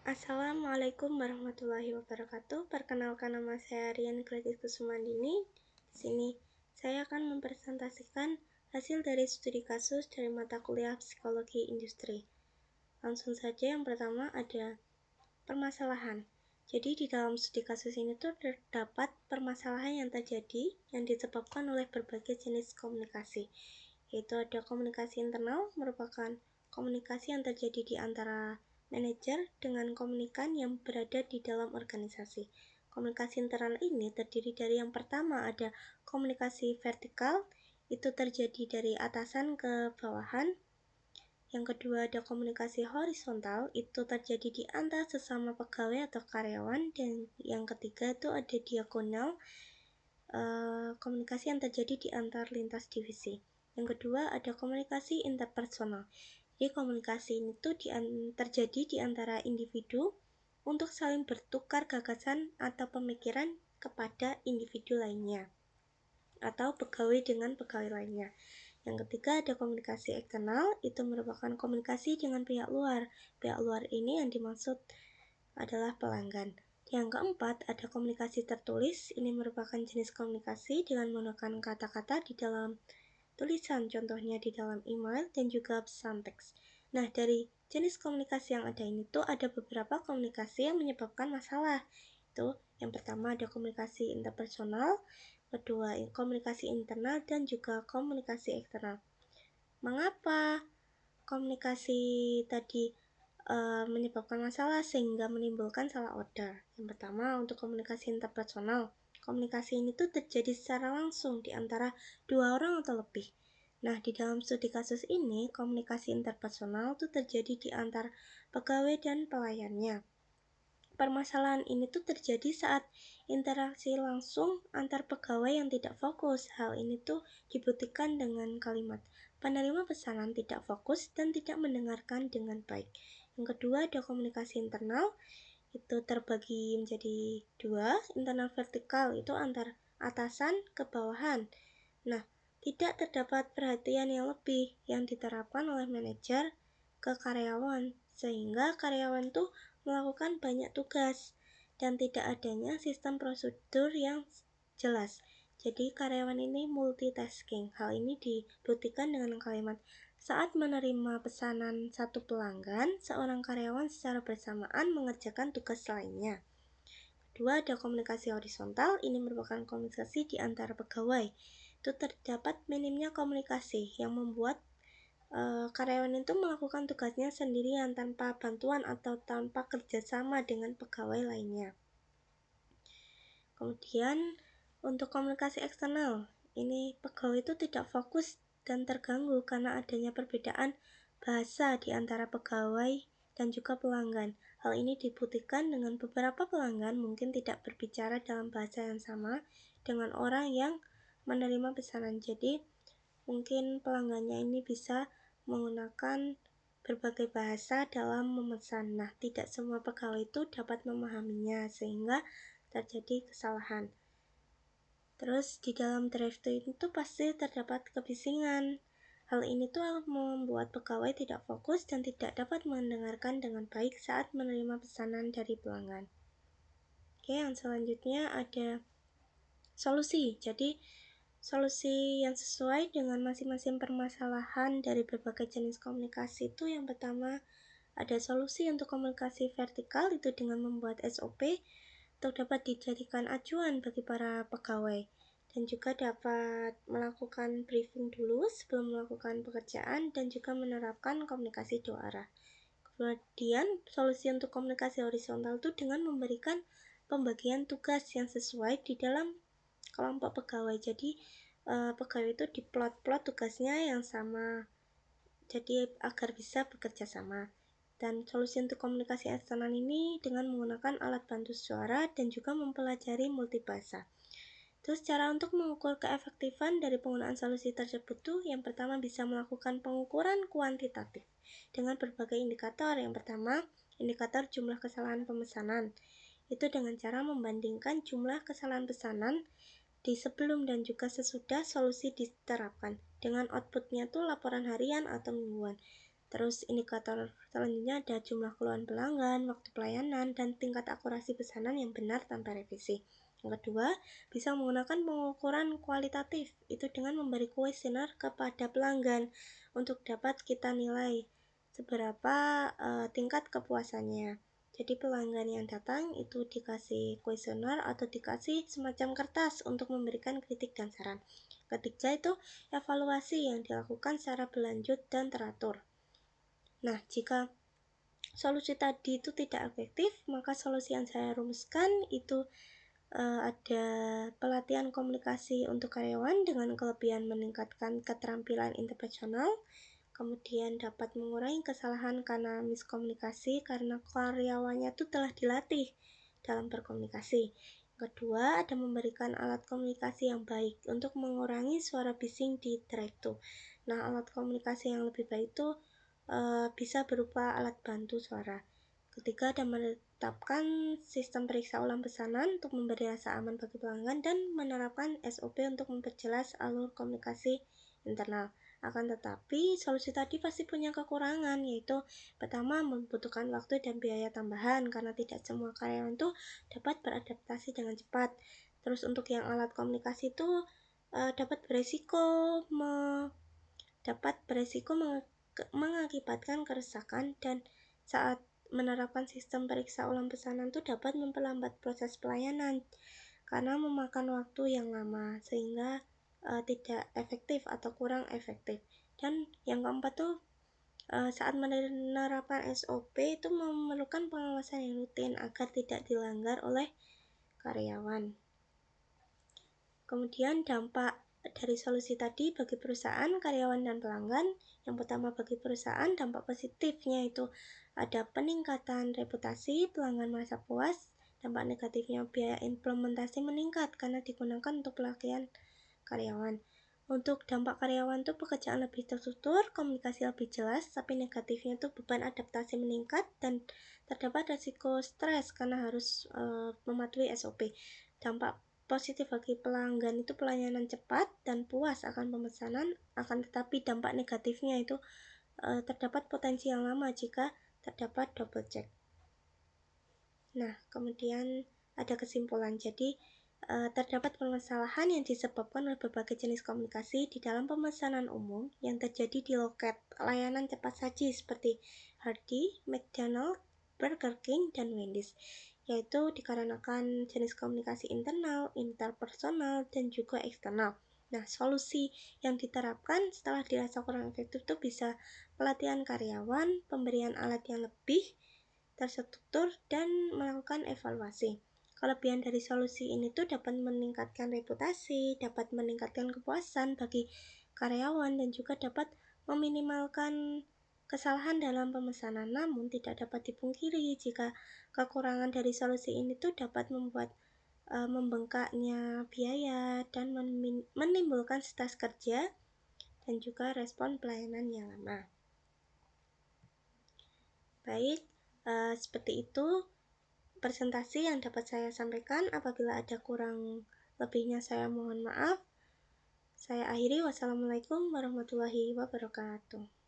Assalamualaikum warahmatullahi wabarakatuh. Perkenalkan, nama saya Rian Gladys Kusumandini. Di sini saya akan mempresentasikan hasil dari studi kasus dari mata kuliah Psikologi Industri. Langsung saja, yang pertama ada permasalahan. Jadi di dalam studi kasus ini terdapat permasalahan yang terjadi yang disebabkan oleh berbagai jenis komunikasi. Yaitu ada komunikasi internal, merupakan komunikasi yang terjadi di antara manajer dengan komunikan yang berada di dalam organisasi. Komunikasi internal ini terdiri dari yang pertama ada komunikasi vertikal, itu terjadi dari atasan ke bawahan. Yang kedua ada komunikasi horizontal, itu terjadi di antara sesama pegawai atau karyawan. Dan yang ketiga itu ada diagonal, komunikasi yang terjadi di antar lintas divisi. Yang kedua ada komunikasi interpersonal. Jadi komunikasi ini tuh terjadi di antara individu untuk saling bertukar gagasan atau pemikiran kepada individu lainnya atau pegawai dengan pegawai lainnya. Yang ketiga ada komunikasi eksternal, itu merupakan komunikasi dengan pihak luar. Pihak luar ini yang dimaksud adalah pelanggan. Yang keempat ada komunikasi tertulis, ini merupakan jenis komunikasi dengan menggunakan kata-kata di dalam tulisan, contohnya di dalam email dan juga pesan teks. Nah, dari jenis komunikasi yang ada ini tuh ada beberapa komunikasi yang menyebabkan masalah. Itu yang pertama ada komunikasi interpersonal, kedua komunikasi internal, dan juga komunikasi eksternal. Mengapa komunikasi tadi menyebabkan masalah sehingga menimbulkan salah order? Yang pertama untuk komunikasi interpersonal. Komunikasi ini tuh terjadi secara langsung di antara dua orang atau lebih. Nah, di dalam studi kasus ini, komunikasi interpersonal tuh terjadi di antara pegawai dan pelayannya. Permasalahan ini tuh terjadi saat interaksi langsung antar pegawai yang tidak fokus. Hal ini tuh dibuktikan dengan kalimat penerima pesanan tidak fokus dan tidak mendengarkan dengan baik. Yang kedua ada komunikasi internal, itu terbagi menjadi dua. Internal vertikal itu antar atasan ke bawahan. Nah, tidak terdapat perhatian yang lebih yang diterapkan oleh manajer ke karyawan, sehingga karyawan tuh melakukan banyak tugas dan tidak adanya sistem prosedur yang jelas. Jadi karyawan ini multitasking. Hal ini dibuktikan dengan kalimat saat menerima pesanan satu pelanggan, seorang karyawan secara bersamaan mengerjakan tugas lainnya. Kedua, ada komunikasi horizontal. Ini merupakan komunikasi di antara pegawai. Itu terdapat minimnya komunikasi yang membuat karyawan itu melakukan tugasnya sendirian tanpa bantuan atau tanpa kerjasama dengan pegawai lainnya. Kemudian, untuk komunikasi eksternal, ini pegawai itu tidak fokus dan terganggu karena adanya perbedaan bahasa di antara pegawai dan juga pelanggan. Hal ini dibuktikan dengan beberapa pelanggan mungkin tidak berbicara dalam bahasa yang sama dengan orang yang menerima pesanan. Jadi, mungkin pelanggannya ini bisa menggunakan berbagai bahasa dalam memesan. Nah, tidak semua pegawai itu dapat memahaminya sehingga terjadi kesalahan. Terus di dalam drive-thru itu pasti terdapat kebisingan. Hal ini tuh membuat pegawai tidak fokus dan tidak dapat mendengarkan dengan baik saat menerima pesanan dari pelanggan. Oke, yang selanjutnya ada solusi. Jadi, solusi yang sesuai dengan masing-masing permasalahan dari berbagai jenis komunikasi itu yang pertama ada solusi untuk komunikasi vertikal, itu dengan membuat SOP untuk dapat dijadikan acuan bagi para pegawai dan juga dapat melakukan briefing dulu sebelum melakukan pekerjaan dan juga menerapkan komunikasi dua arah. Kemudian solusi untuk komunikasi horizontal itu dengan memberikan pembagian tugas yang sesuai di dalam kelompok pegawai. Jadi pegawai itu diplot-plot tugasnya yang sama, jadi agar bisa bekerja sama. Dan solusi untuk komunikasi eksternal ini dengan menggunakan alat bantu suara dan juga mempelajari multibahasa. Terus cara untuk mengukur keefektifan dari penggunaan solusi tersebut tuh yang pertama bisa melakukan pengukuran kuantitatif dengan berbagai indikator. Yang pertama, indikator jumlah kesalahan pemesanan. Itu dengan cara membandingkan jumlah kesalahan pesanan di sebelum dan juga sesudah solusi diterapkan dengan outputnya tuh laporan harian atau mingguan. Terus indikator selanjutnya ada jumlah keluhan pelanggan, waktu pelayanan, dan tingkat akurasi pesanan yang benar tanpa revisi. Yang kedua, bisa menggunakan pengukuran kualitatif, itu dengan memberi kuesioner kepada pelanggan untuk dapat kita nilai seberapa tingkat kepuasannya. Jadi pelanggan yang datang itu dikasih kuesioner atau dikasih semacam kertas untuk memberikan kritik dan saran. Ketiga itu evaluasi yang dilakukan secara berlanjut dan teratur. Nah, jika solusi tadi itu tidak efektif, maka solusi yang saya rumuskan itu ada pelatihan komunikasi untuk karyawan dengan kelebihan meningkatkan keterampilan interpersonal, kemudian dapat mengurangi kesalahan karena miskomunikasi karena karyawannya itu telah dilatih dalam berkomunikasi. Kedua, ada memberikan alat komunikasi yang baik untuk mengurangi suara bising di direktur. Nah, alat komunikasi yang lebih baik itu bisa berupa alat bantu suara. Ketiga, ada menetapkan sistem periksa ulang pesanan untuk memberi rasa aman bagi pelanggan dan menerapkan SOP untuk memperjelas alur komunikasi internal. Akan tetapi, solusi tadi pasti punya kekurangan, yaitu pertama membutuhkan waktu dan biaya tambahan karena tidak semua karyawan itu dapat beradaptasi dengan cepat. Terus untuk yang alat komunikasi itu dapat beresiko mengakibatkan kerusakan dan saat menerapkan sistem periksa ulang pesanan itu dapat memperlambat proses pelayanan karena memakan waktu yang lama sehingga tidak efektif atau kurang efektif. Dan yang keempat tuh saat menerapkan SOP itu memerlukan pengawasan yang rutin agar tidak dilanggar oleh karyawan. Kemudian dampak dari solusi tadi bagi perusahaan, karyawan, dan pelanggan. Yang pertama bagi perusahaan, dampak positifnya itu ada peningkatan reputasi, pelanggan merasa puas. Dampak negatifnya biaya implementasi meningkat karena digunakan untuk pelatihan karyawan. Untuk dampak karyawan itu pekerjaan lebih terstruktur, komunikasi lebih jelas, tapi negatifnya itu beban adaptasi meningkat dan terdapat resiko stres karena harus mematuhi SOP. Dampak positif bagi pelanggan itu pelayanan cepat dan puas akan pemesanan, akan tetapi dampak negatifnya itu terdapat potensi yang lama jika terdapat double check. Nah, kemudian ada kesimpulan. Jadi, terdapat permasalahan yang disebabkan oleh berbagai jenis komunikasi di dalam pemesanan umum yang terjadi di loket layanan cepat saji seperti Hardy, McDonald, Burger King, dan Wendy's, yaitu dikarenakan jenis komunikasi internal, interpersonal, dan juga eksternal. Nah, solusi yang diterapkan setelah dirasa kurang efektif itu bisa pelatihan karyawan, pemberian alat yang lebih terstruktur, dan melakukan evaluasi. Kelebihan dari solusi ini tuh dapat meningkatkan reputasi, dapat meningkatkan kepuasan bagi karyawan, dan juga dapat meminimalkan kesalahan dalam pemesanan. Namun tidak dapat dipungkiri jika kekurangan dari solusi ini tuh dapat membuat membengkaknya biaya dan menimbulkan stres kerja dan juga respon pelayanan yang lama. Baik, seperti itu presentasi yang dapat saya sampaikan. Apabila ada kurang lebihnya saya mohon maaf. Saya akhiri. Wassalamualaikum warahmatullahi wabarakatuh.